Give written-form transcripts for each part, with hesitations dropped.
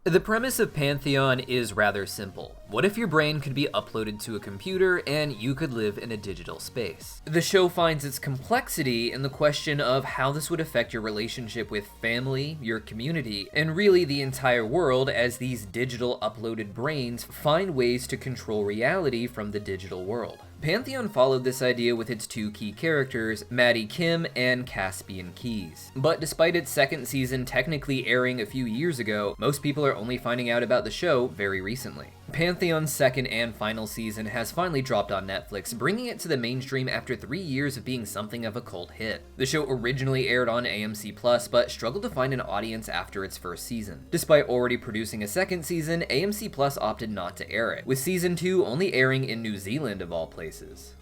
The premise of Pantheon is rather simple. What if your brain could be uploaded to a computer and you could live in a digital space? The show finds its complexity in the question of how this would affect your relationship with family, your community, and really the entire world, as these digital uploaded brains find ways to control reality from the digital world. Pantheon followed this idea with its two key characters, Maddie Kim and Caspian Keys. But despite its second season technically airing a few years ago, most people are only finding out about the show very recently. Pantheon's second and final season has finally dropped on Netflix, bringing it to the mainstream after 3 years of being something of a cult hit. The show originally aired on AMC+, but struggled to find an audience after its first season. Despite already producing a second season, AMC+ opted not to air it, with season 2 only airing in New Zealand of all places.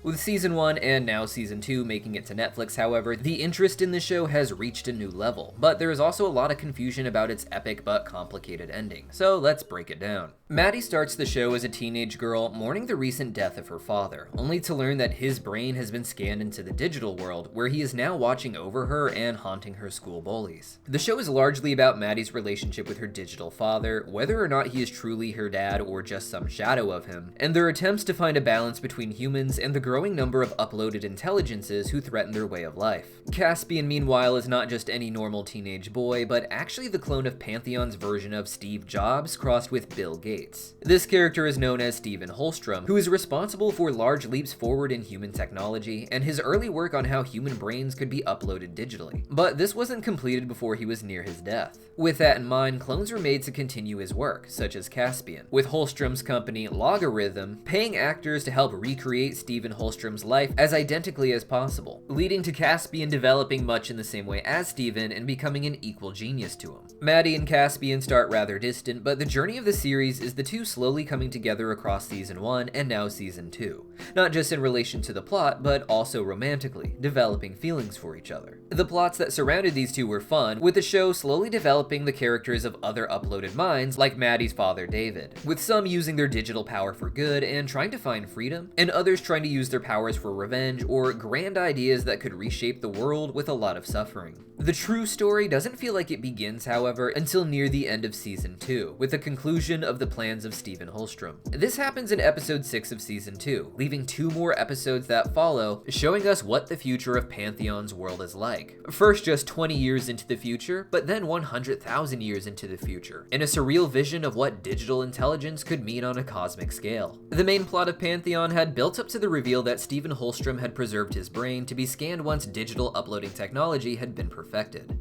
With season 1 and now season 2 making it to Netflix, however, the interest in the show has reached a new level, but there is also a lot of confusion about its epic but complicated ending, so let's break it down. Maddie starts the show as a teenage girl mourning the recent death of her father, only to learn that his brain has been scanned into the digital world, where he is now watching over her and haunting her school bullies. The show is largely about Maddie's relationship with her digital father, whether or not he is truly her dad or just some shadow of him, and their attempts to find a balance between humans and the growing number of uploaded intelligences who threaten their way of life. Caspian, meanwhile, is not just any normal teenage boy, but actually the clone of Pantheon's version of Steve Jobs crossed with Bill Gates. This character is known as Stephen Holstrom, who is responsible for large leaps forward in human technology and his early work on how human brains could be uploaded digitally. But this wasn't completed before he was near his death. With that in mind, clones were made to continue his work, such as Caspian, with Holstrom's company Logarithm paying actors to help recreate Stephen Holstrom's life as identically as possible, leading to Caspian developing much in the same way as Stephen and becoming an equal genius to him. Maddie and Caspian start rather distant, but the journey of the series is the two slowly coming together across season 1 and now season 2, not just in relation to the plot, but also romantically, developing feelings for each other. The plots that surrounded these two were fun, with the show slowly developing the characters of other uploaded minds like Maddie's father David, with some using their digital power for good and trying to find freedom, and others trying to use their powers for revenge or grand ideas that could reshape the world with a lot of suffering. The true story doesn't feel like it begins, however, until near the end of season 2, with the conclusion of the plans of Stephen Holstrom. This happens in episode 6 of season 2, leaving 2 more episodes that follow, showing us what the future of Pantheon's world is like. First just 20 years into the future, but then 100,000 years into the future, in a surreal vision of what digital intelligence could mean on a cosmic scale. The main plot of Pantheon had built up to the reveal that Stephen Holstrom had preserved his brain to be scanned once digital uploading technology had been perfected.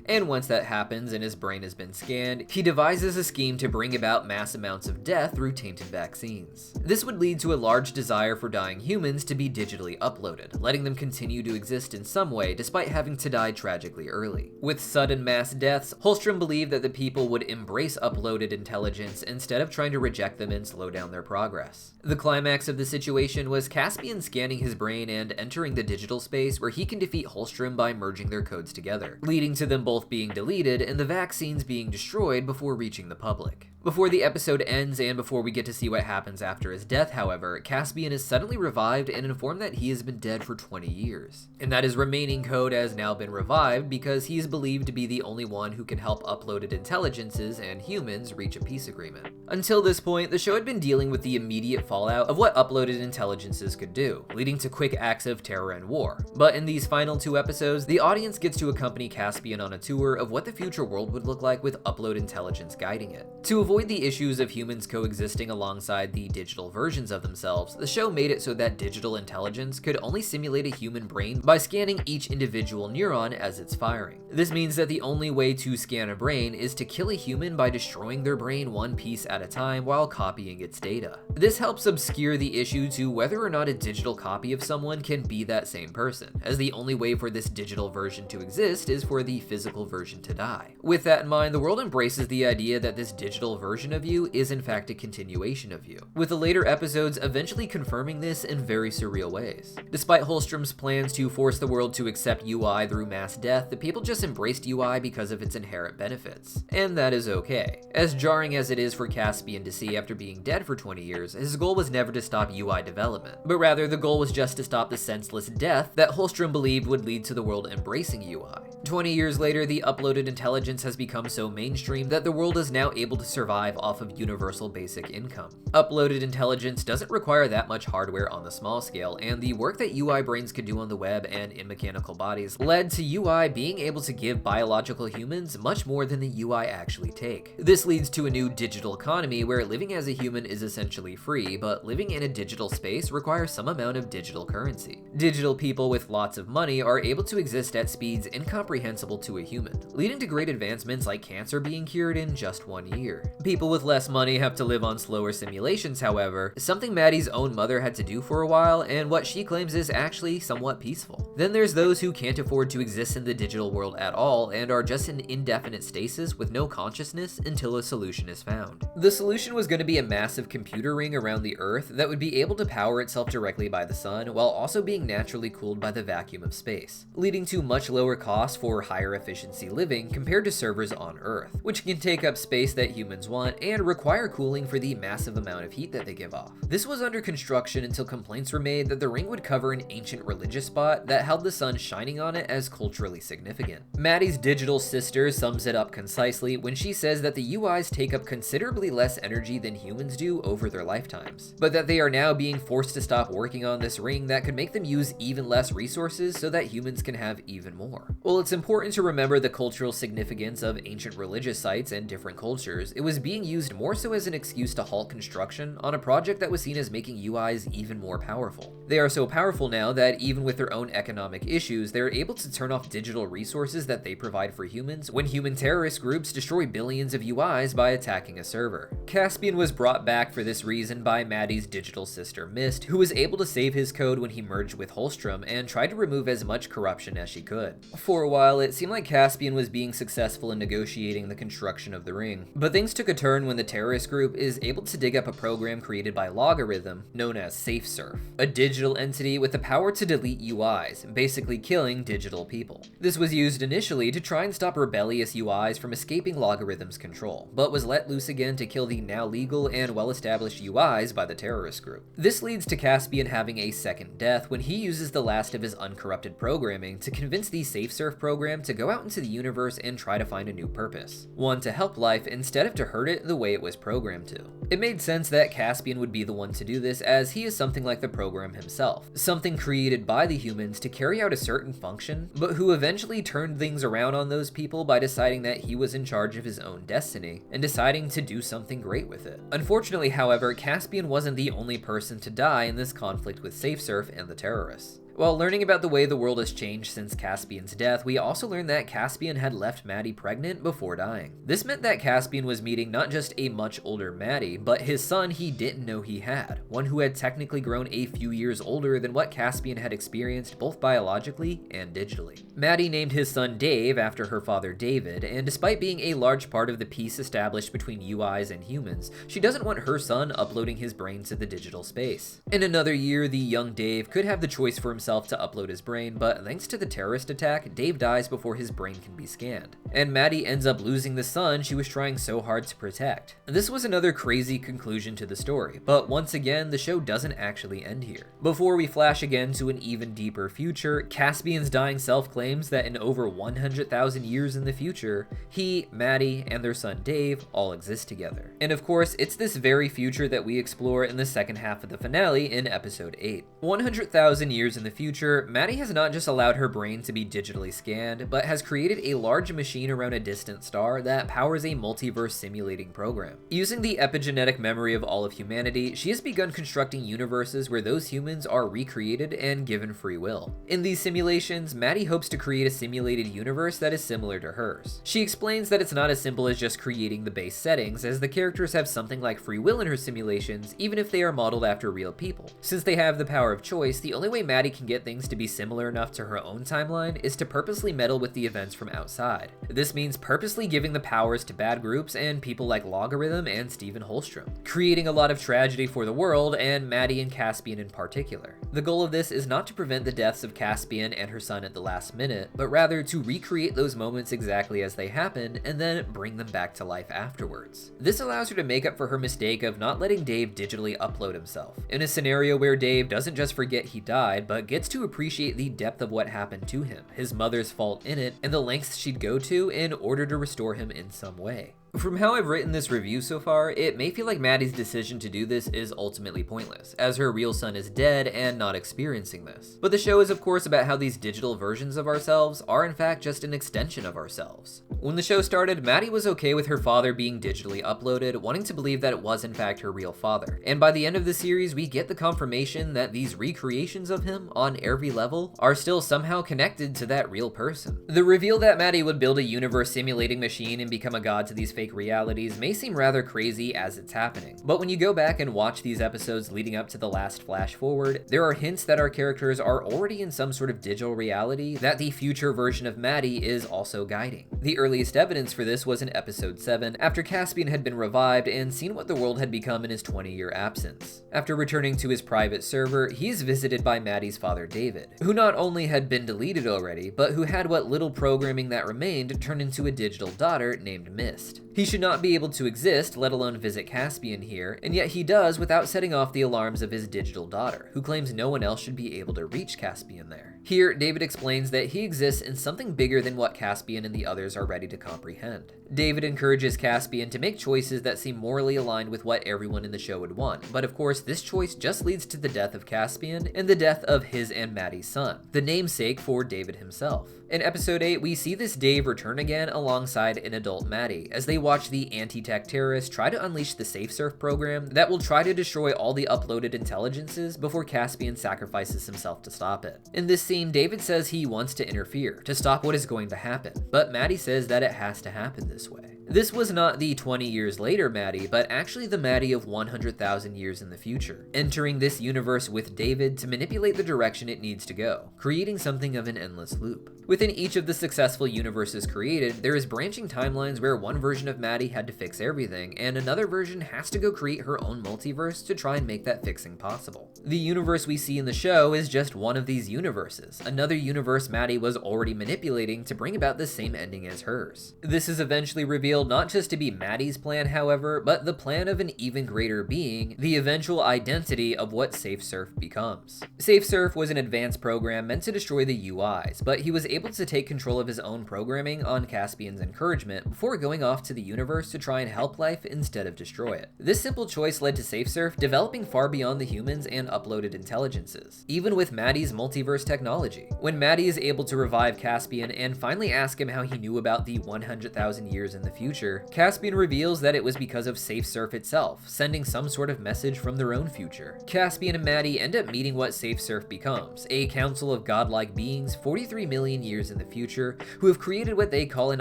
And once that happens and his brain has been scanned, he devises a scheme to bring about mass amounts of death through tainted vaccines. This would lead to a large desire for dying humans to be digitally uploaded, letting them continue to exist in some way despite having to die tragically early. With sudden mass deaths, Holstrom believed that the people would embrace uploaded intelligence instead of trying to reject them and slow down their progress. The climax of the situation was Caspian scanning his brain and entering the digital space where he can defeat Holstrom by merging their codes together, leading to them both being deleted and the vaccines being destroyed before reaching the public. Before the episode ends and before we get to see what happens after his death, however, Caspian is suddenly revived and informed that he has been dead for 20 years, and that his remaining code has now been revived because he is believed to be the only one who can help uploaded intelligences and humans reach a peace agreement. Until this point, the show had been dealing with the immediate fallout of what uploaded intelligences could do, leading to quick acts of terror and war. But in these final 2 episodes, the audience gets to accompany Caspian on a tour of what the future world would look like with upload intelligence guiding it. To avoid the issues of humans coexisting alongside the digital versions of themselves, the show made it so that digital intelligence could only simulate a human brain by scanning each individual neuron as it's firing. This means that the only way to scan a brain is to kill a human by destroying their brain one piece at a time while copying its data. This helps obscure the issue to whether or not a digital copy of someone can be that same person, as the only way for this digital version to exist is for the physical version to die. With that in mind, the world embraces the idea that this digital version of you is in fact a continuation of you, with the later episodes eventually confirming this in very surreal ways. Despite Holstrom's plans to force the world to accept UI through mass death, the people just embraced UI because of its inherent benefits. And that is okay. As jarring as it is for Caspian to see after being dead for 20 years, his goal was never to stop UI development, but rather the goal was just to stop the senseless death that Holstrom believed would lead to the world embracing UI. 20 years later, the uploaded intelligence has become so mainstream that the world is now able to survive off of universal basic income. Uploaded intelligence doesn't require that much hardware on the small scale, and the work that UI brains could do on the web and in mechanical bodies led to UI being able to give biological humans much more than the UI actually take. This leads to a new digital economy where living as a human is essentially free, but living in a digital space requires some amount of digital currency. Digital people with lots of money are able to exist at speeds incomprehensible to a human, leading to great advancements like cancer being cured in just 1 year. People with less money have to live on slower simulations, however, something Maddie's own mother had to do for a while, and what she claims is actually somewhat peaceful. Then there's those who can't afford to exist in the digital world at all and are just in indefinite stasis with no consciousness until a solution is found. The solution was going to be a massive computer ring around the Earth that would be able to power itself directly by the sun while also being naturally cooled by the vacuum of space, leading to much lower costs for higher efficiency living compared to servers on Earth, which can take up space that humans want and require cooling for the massive amount of heat that they give off. This was under construction until complaints were made that the ring would cover an ancient religious spot that held the sun shining on it as culturally significant. Maddie's digital sister sums it up concisely when she says that the UIs take up considerably less energy than humans do over their lifetimes, but that they are now being forced to stop working on this ring that could make them use even less resources so that humans can have even more. While it's important to remember the cultural significance of ancient religious sites and different cultures, it was being used more so as an excuse to halt construction on a project that was seen as making UIs even more powerful. They are so powerful now that even with their own economic issues, they're able to turn off digital resources that they provide for humans when human terrorist groups destroy billions of UIs by attacking a server. Caspian was brought back for this reason by Maddie's digital sister Mist, who was able to save his code when he merged with Holstrom and tried to remove as much corruption as she could. For a while, it seemed like Caspian was being successful in negotiating the construction of the ring, but things took a turn when the terrorist group is able to dig up a program created by Logarithm known as SafeSurf, a digital entity with the power to delete UIs, basically killing digital people. This was used initially to try and stop rebellious UIs from escaping Logarithm's control, but was let loose again to kill the now legal and well-established UIs by the terrorist group. This leads to Caspian having a second death when he uses the last of his uncorrupted programming to convince the SafeSurf program to go out into the universe and try to find a new purpose, one to help life instead of to hurt it the way it was programmed to. It made sense that Caspian would be the one to do this, as he is something like the program himself, something created by the humans to carry out a certain function, but who eventually turned things around on those people by deciding that he was in charge of his own destiny and deciding to do something great with it. Unfortunately, however, Caspian wasn't the only person to die in this conflict with SafeSurf and the terrorists. While learning about the way the world has changed since Caspian's death, we also learned that Caspian had left Maddie pregnant before dying. This meant that Caspian was meeting not just a much older Maddie, but his son he didn't know he had, one who had technically grown a few years older than what Caspian had experienced both biologically and digitally. Maddie named his son Dave after her father David, and despite being a large part of the peace established between UIs and humans, she doesn't want her son uploading his brain to the digital space. In another year, the young Dave could have the choice for himself to upload his brain, but thanks to the terrorist attack, Dave dies before his brain can be scanned, and Maddie ends up losing the son she was trying so hard to protect. This was another crazy conclusion to the story, but once again, the show doesn't actually end here. Before we flash again to an even deeper future, Caspian's dying self claims that in over 100,000 years in the future, he, Maddie, and their son Dave all exist together. And of course, it's this very future that we explore in the second half of the finale in episode 8. 100,000 years in the future, Maddie has not just allowed her brain to be digitally scanned, but has created a large machine around a distant star that powers a multiverse simulating program. Using the epigenetic memory of all of humanity, she has begun constructing universes where those humans are recreated and given free will. In these simulations, Maddie hopes to create a simulated universe that is similar to hers. She explains that it's not as simple as just creating the base settings, as the characters have something like free will in her simulations, even if they are modeled after real people. Since they have the power of choice, the only way Maddie can get things to be similar enough to her own timeline is to purposely meddle with the events from outside. This means purposely giving the powers to bad groups and people like Logarithm and Stephen Holstrom, creating a lot of tragedy for the world and Maddie and Caspian in particular. The goal of this is not to prevent the deaths of Caspian and her son at the last minute, but rather to recreate those moments exactly as they happened and then bring them back to life afterwards. This allows her to make up for her mistake of not letting Dave digitally upload himself, in a scenario where Dave doesn't just forget he died, but gets gets to appreciate the depth of what happened to him, his mother's fault in it, and the lengths she'd go to in order to restore him in some way. From how I've written this review so far, it may feel like Maddie's decision to do this is ultimately pointless, as her real son is dead and not experiencing this. But the show is of course about how these digital versions of ourselves are in fact just an extension of ourselves. When the show started, Maddie was okay with her father being digitally uploaded, wanting to believe that it was in fact her real father. And by the end of the series, we get the confirmation that these recreations of him, on every level, are still somehow connected to that real person. The reveal that Maddie would build a universe simulating machine and become a god to these fake realities may seem rather crazy as it's happening, but when you go back and watch these episodes leading up to the last flash forward, there are hints that our characters are already in some sort of digital reality that the future version of Maddie is also guiding. The earliest evidence for this was in episode 7, after Caspian had been revived and seen what the world had become in his 20-year absence. After returning to his private server, he is visited by Maddie's father David, who not only had been deleted already, but who had what little programming that remained turned into a digital daughter named Mist. He should not be able to exist, let alone visit Caspian here, and yet he does without setting off the alarms of his digital daughter, who claims no one else should be able to reach Caspian there. Here, David explains that he exists in something bigger than what Caspian and the others are ready to comprehend. David encourages Caspian to make choices that seem morally aligned with what everyone in the show would want, but of course this choice just leads to the death of Caspian and the death of his and Maddie's son, the namesake for David himself. In episode 8, we see this Dave return again alongside an adult Maddie, as they watch the anti-tech terrorists try to unleash the SafeSurf program that will try to destroy all the uploaded intelligences before Caspian sacrifices himself to stop it. In this scene, David says he wants to interfere, to stop what is going to happen, but Maddie says that it has to happen this way. This was not the 20 years later Maddie, but actually the Maddie of 100,000 years in the future, entering this universe with David to manipulate the direction it needs to go, creating something of an endless loop. Within each of the successful universes created, there is branching timelines where one version of Maddie had to fix everything, and another version has to go create her own multiverse to try and make that fixing possible. The universe we see in the show is just one of these universes, another universe Maddie was already manipulating to bring about the same ending as hers. This is eventually revealed not just to be Maddie's plan, however, but the plan of an even greater being, the eventual identity of what SafeSurf becomes. SafeSurf was an advanced program meant to destroy the UIs, but he was able to take control of his own programming on Caspian's encouragement before going off to the universe to try and help life instead of destroy it. This simple choice led to SafeSurf developing far beyond the humans and uploaded intelligences, even with Maddie's multiverse technology. When Maddie is able to revive Caspian and finally ask him how he knew about the 100,000 years in the future, Caspian reveals that it was because of SafeSurf itself, sending some sort of message from their own future. Caspian and Maddie end up meeting what SafeSurf becomes, a council of godlike beings 43 million years in the future, who have created what they call an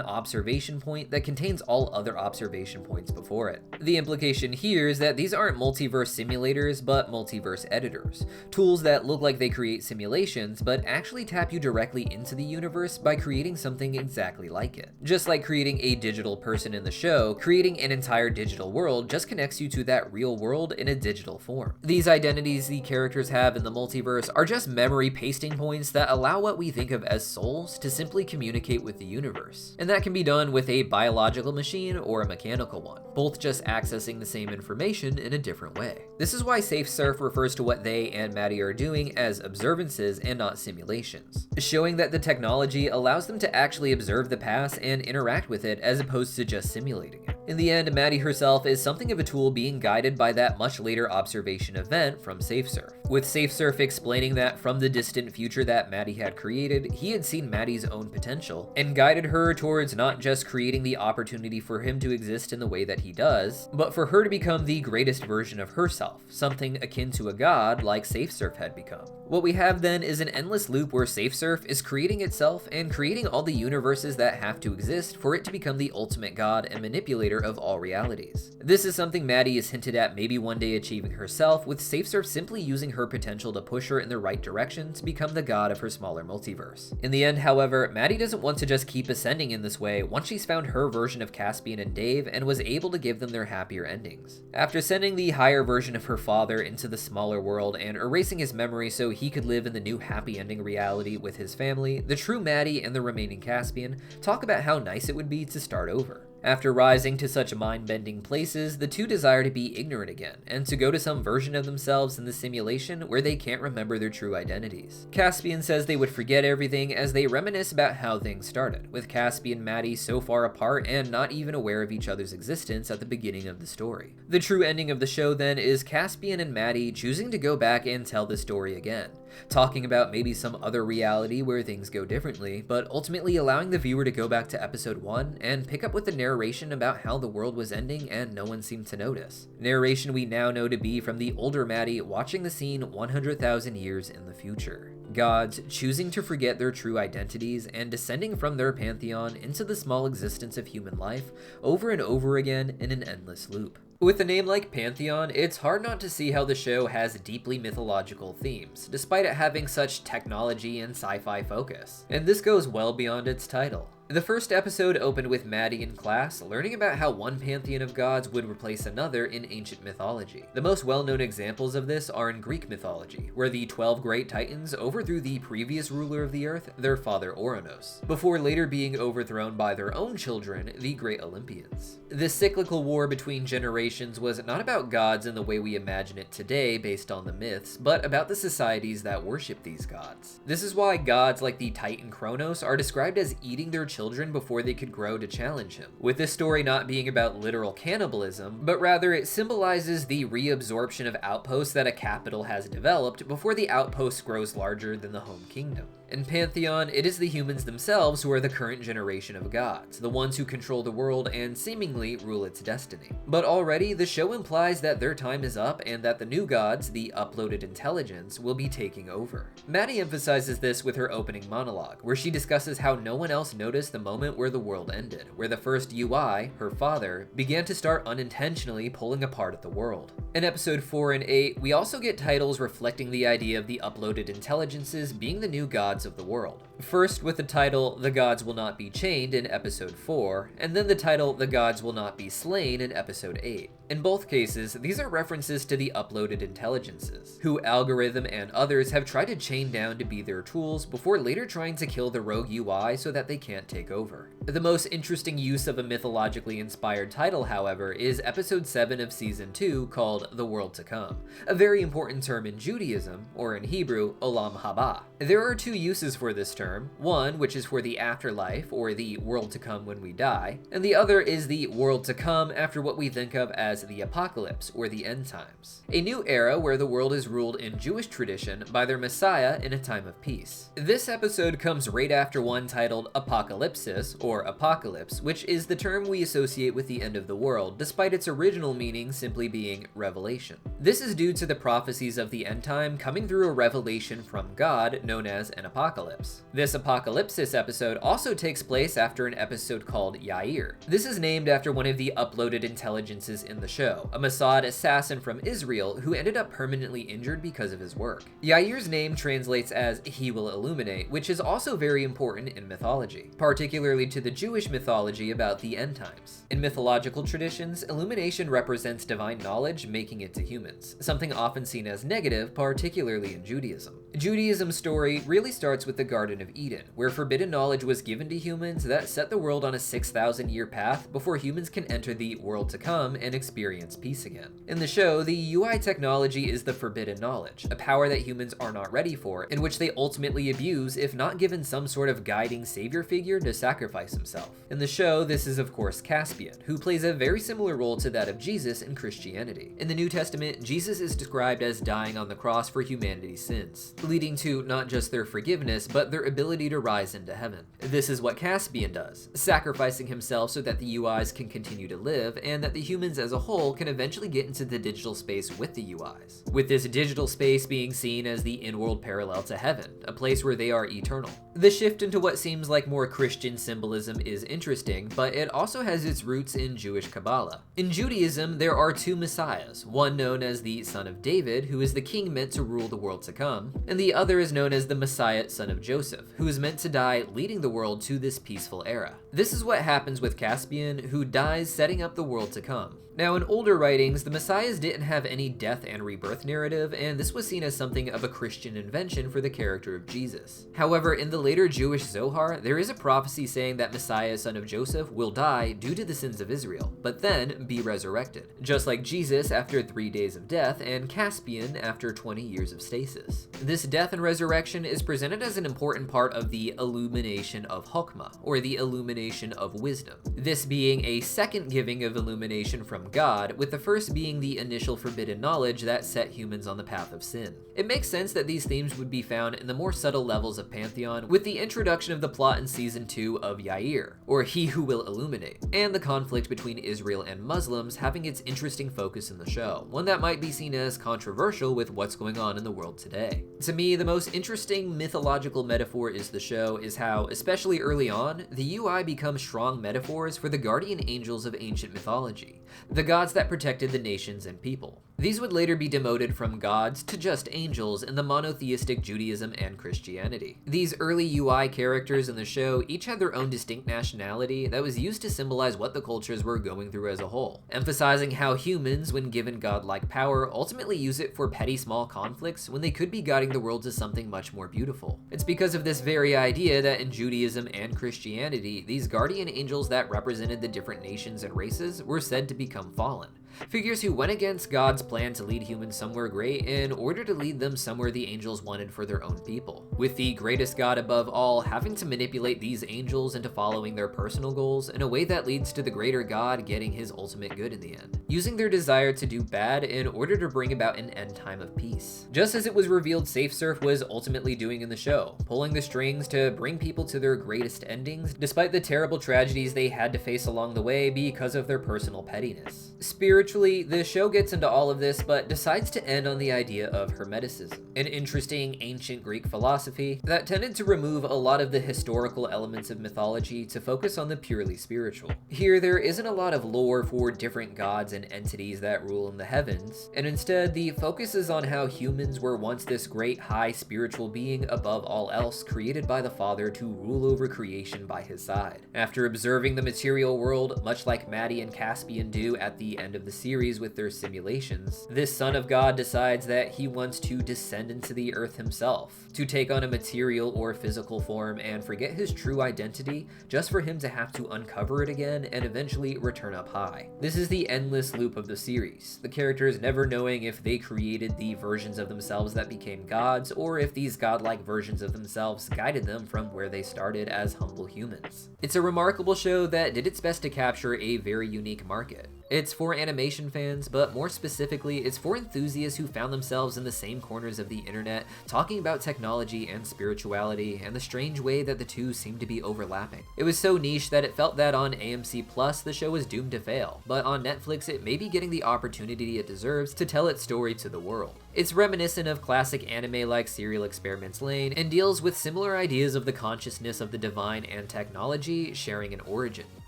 observation point that contains all other observation points before it. The implication here is that these aren't multiverse simulators, but multiverse editors, tools that look like they create simulations, but actually tap you directly into the universe by creating something exactly like it. Just like creating a digital person in the show, creating an entire digital world just connects you to that real world in a digital form. These identities the characters have in the multiverse are just memory pasting points that allow what we think of as souls to simply communicate with the universe. And that can be done with a biological machine or a mechanical one, both just accessing the same information in a different way. This is why SafeSurf refers to what they and Maddie are doing as observances and not simulations, showing that the technology allows them to actually observe the past and interact with it as opposed to just simulating it. In the end, Maddie herself is something of a tool being guided by that much later observation event from SafeSurf, with SafeSurf explaining that from the distant future that Maddie had created, he had seen Maddie's own potential and guided her towards not just creating the opportunity for him to exist in the way that he does, but for her to become the greatest version of herself, something akin to a god like SafeSurf had become. What we have then is an endless loop where SafeSurf is creating itself and creating all the universes that have to exist for it to become the ultimate god and manipulator of all realities. This is something Maddie is hinted at maybe one day achieving herself, with SafeSurf simply using her potential to push her in the right direction to become the god of her smaller multiverse. In the end, however, Maddie doesn't want to just keep ascending in this way once she's found her version of Caspian and Dave and was able to give them their happier endings. After sending the higher version of her father into the smaller world and erasing his memory so he could live in the new happy ending reality with his family, the true Maddie and the remaining Caspian talk about how nice it would be to start over. After rising to such mind-bending places, the two desire to be ignorant again, and to go to some version of themselves in the simulation where they can't remember their true identities. Caspian says they would forget everything as they reminisce about how things started, with Caspi and Maddie so far apart and not even aware of each other's existence at the beginning of the story. The true ending of the show then is Caspian and Maddie choosing to go back and tell the story again, talking about maybe some other reality where things go differently, but ultimately allowing the viewer to go back to episode 1 and pick up with the narration about how the world was ending and no one seemed to notice. Narration we now know to be from the older Maddie watching the scene 100,000 years in the future. Gods choosing to forget their true identities and descending from their pantheon into the small existence of human life over and over again in an endless loop. With a name like Pantheon, it's hard not to see how the show has deeply mythological themes, despite it having such technology and sci-fi focus. And this goes well beyond its title. The first episode opened with Maddie in class learning about how one pantheon of gods would replace another in ancient mythology. The most well-known examples of this are in Greek mythology, where the 12 great titans overthrew the previous ruler of the earth, their father Ouranos, before later being overthrown by their own children, the great Olympians. This cyclical war between generations was not about gods in the way we imagine it today based on the myths, but about the societies that worship these gods. This is why gods like the Titan Kronos are described as eating their children before they could grow to challenge him, with this story not being about literal cannibalism, but rather it symbolizes the reabsorption of outposts that a capital has developed before the outpost grows larger than the home kingdom. In Pantheon, it is the humans themselves who are the current generation of gods, the ones who control the world and seemingly rule its destiny. But already, the show implies that their time is up and that the new gods, the uploaded intelligence, will be taking over. Maddie emphasizes this with her opening monologue, where she discusses how no one else noticed the moment where the world ended, where the first UI, her father, began to start unintentionally pulling apart at the world. In episode 4 and 8, we also get titles reflecting the idea of the uploaded intelligences being the new gods of the world. First with the title The Gods Will Not Be Chained in episode 4, and then the title The Gods Will Not Be Slain in episode 8. In both cases, these are references to the uploaded intelligences, who Algorithm and others have tried to chain down to be their tools before later trying to kill the rogue UI so that they can't take over. The most interesting use of a mythologically inspired title, however, is episode 7 of season 2 called The World to Come, a very important term in Judaism, or in Hebrew, Olam Haba. There are two uses for this term, one which is for the afterlife, or the world to come when we die, and the other is the world to come after what we think of as the apocalypse, or the end times. A new era where the world is ruled in Jewish tradition by their Messiah in a time of peace. This episode comes right after one titled Apocalypsis, or Apocalypse, which is the term we associate with the end of the world, despite its original meaning simply being revelation. This is due to the prophecies of the end time coming through a revelation from God known as an apocalypse. This Apocalypsis episode also takes place after an episode called Yair. This is named after one of the uploaded intelligences in the show, a Mossad assassin from Israel who ended up permanently injured because of his work. Yair's name translates as he will illuminate, which is also very important in mythology, particularly to the Jewish mythology about the end times. In mythological traditions, illumination represents divine knowledge making it to humans, something often seen as negative, particularly in Judaism. Judaism's story really starts with the Garden of Eden, where forbidden knowledge was given to humans that set the world on a 6,000-year path before humans can enter the world to come and experience peace again. In the show, the UI technology is the forbidden knowledge, a power that humans are not ready for, in which they ultimately abuse if not given some sort of guiding savior figure to sacrifice himself. In the show, this is of course Caspian, who plays a very similar role to that of Jesus in Christianity. In the New Testament, Jesus is described as dying on the cross for humanity's sins, leading to not just their forgiveness, but their ability to rise into heaven. This is what Caspian does, sacrificing himself so that the UIs can continue to live, and that the humans as a whole can eventually get into the digital space with the UIs, with this digital space being seen as the in-world parallel to heaven, a place where they are eternal. The shift into what seems like more Christian symbolism is interesting, but it also has its roots in Jewish Kabbalah. In Judaism, there are two messiahs, one known as the Son of David, who is the king meant to rule the world to come, and the other is known as the Messiah, son of Joseph, who is meant to die leading the world to this peaceful era. This is what happens with Caspian, who dies setting up the world to come. Now, in older writings, the Messiahs didn't have any death and rebirth narrative, and this was seen as something of a Christian invention for the character of Jesus. However, in the later Jewish Zohar, there is a prophecy saying that Messiah, son of Joseph, will die due to the sins of Israel, but then be resurrected, just like Jesus after 3 days of death and Caspian after 20 years of stasis. This death and resurrection is presented as an important part of the illumination of Chokmah, or the illumination of wisdom, this being a second giving of illumination from God, with the first being the initial forbidden knowledge that set humans on the path of sin. It makes sense that these themes would be found in the more subtle levels of Pantheon, with the introduction of the plot in Season 2 of Yair, or He Who Will Illuminate, and the conflict between Israel and Muslims having its interesting focus in the show, one that might be seen as controversial with what's going on in the world today. To me, the most interesting mythological metaphor is the show is how, especially early on, the UI become strong metaphors for the guardian angels of ancient mythology, the gods that protected the nations and people. These would later be demoted from gods to just angels in the monotheistic Judaism and Christianity. These early UI characters in the show each had their own distinct nationality that was used to symbolize what the cultures were going through as a whole, emphasizing how humans, when given godlike power, ultimately use it for petty small conflicts when they could be guiding the world to something much more beautiful. It's because of this very idea that in Judaism and Christianity, these guardian angels that represented the different nations and races were said to become fallen. Figures who went against God's plan to lead humans somewhere great in order to lead them somewhere the angels wanted for their own people, with the greatest God above all having to manipulate these angels into following their personal goals in a way that leads to the greater God getting his ultimate good in the end, using their desire to do bad in order to bring about an end time of peace. Just as it was revealed Safe Surf was ultimately doing in the show, pulling the strings to bring people to their greatest endings, despite the terrible tragedies they had to face along the way because of their personal pettiness. Spiritually, the show gets into all of this, but decides to end on the idea of Hermeticism, an interesting ancient Greek philosophy that tended to remove a lot of the historical elements of mythology to focus on the purely spiritual. Here, there isn't a lot of lore for different gods and entities that rule in the heavens, and instead, the focus is on how humans were once this great high spiritual being above all else, created by the Father to rule over creation by his side. After observing the material world, much like Maddie and Caspian do at the end of the series with their simulations, this son of God decides that he wants to descend into the earth himself, to take on a material or physical form and forget his true identity just for him to have to uncover it again and eventually return up high. This is the endless loop of the series, the characters never knowing if they created the versions of themselves that became gods or if these godlike versions of themselves guided them from where they started as humble humans. It's a remarkable show that did its best to capture a very unique market. It's for animation fans, but more specifically, it's for enthusiasts who found themselves in the same corners of the internet talking about technology and spirituality and the strange way that the two seem to be overlapping. It was so niche that it felt that on AMC Plus the show was doomed to fail, but on Netflix it may be getting the opportunity it deserves to tell its story to the world. It's reminiscent of classic anime like Serial Experiments Lain and deals with similar ideas of the consciousness of the divine and technology sharing an origin.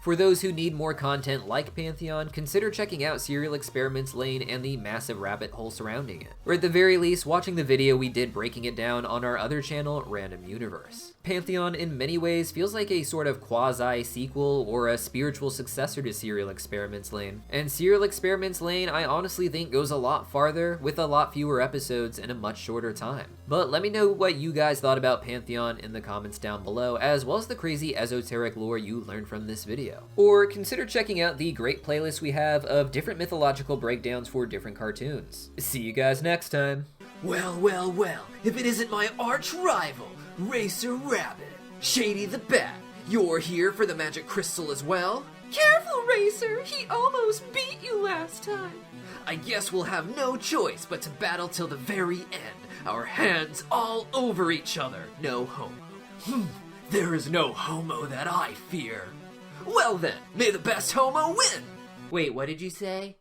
For those who need more content like Pantheon, consider checking out Serial Experiments Lain and the massive rabbit hole surrounding it, or at the very least watching the video we did breaking it down on our other channel, Random Universe. Pantheon in many ways feels like a sort of quasi-sequel or a spiritual successor to Serial Experiments Lain, and Serial Experiments Lain I honestly think goes a lot farther with a lot fewer episodes in a much shorter time. But let me know what you guys thought about Pantheon in the comments down below, as well as the crazy esoteric lore you learned from this video. Or consider checking out the great playlist we have of different mythological breakdowns for different cartoons. See you guys next time. Well, well, well, if it isn't my arch rival, Racer Rabbit. Shady the Bat, you're here for the magic crystal as well? Careful, Racer! He almost beat you last time. I guess we'll have no choice but to battle till the very end, our hands all over each other. No homo. There is no homo that I fear. Well then, may the best homo win! Wait, what did you say?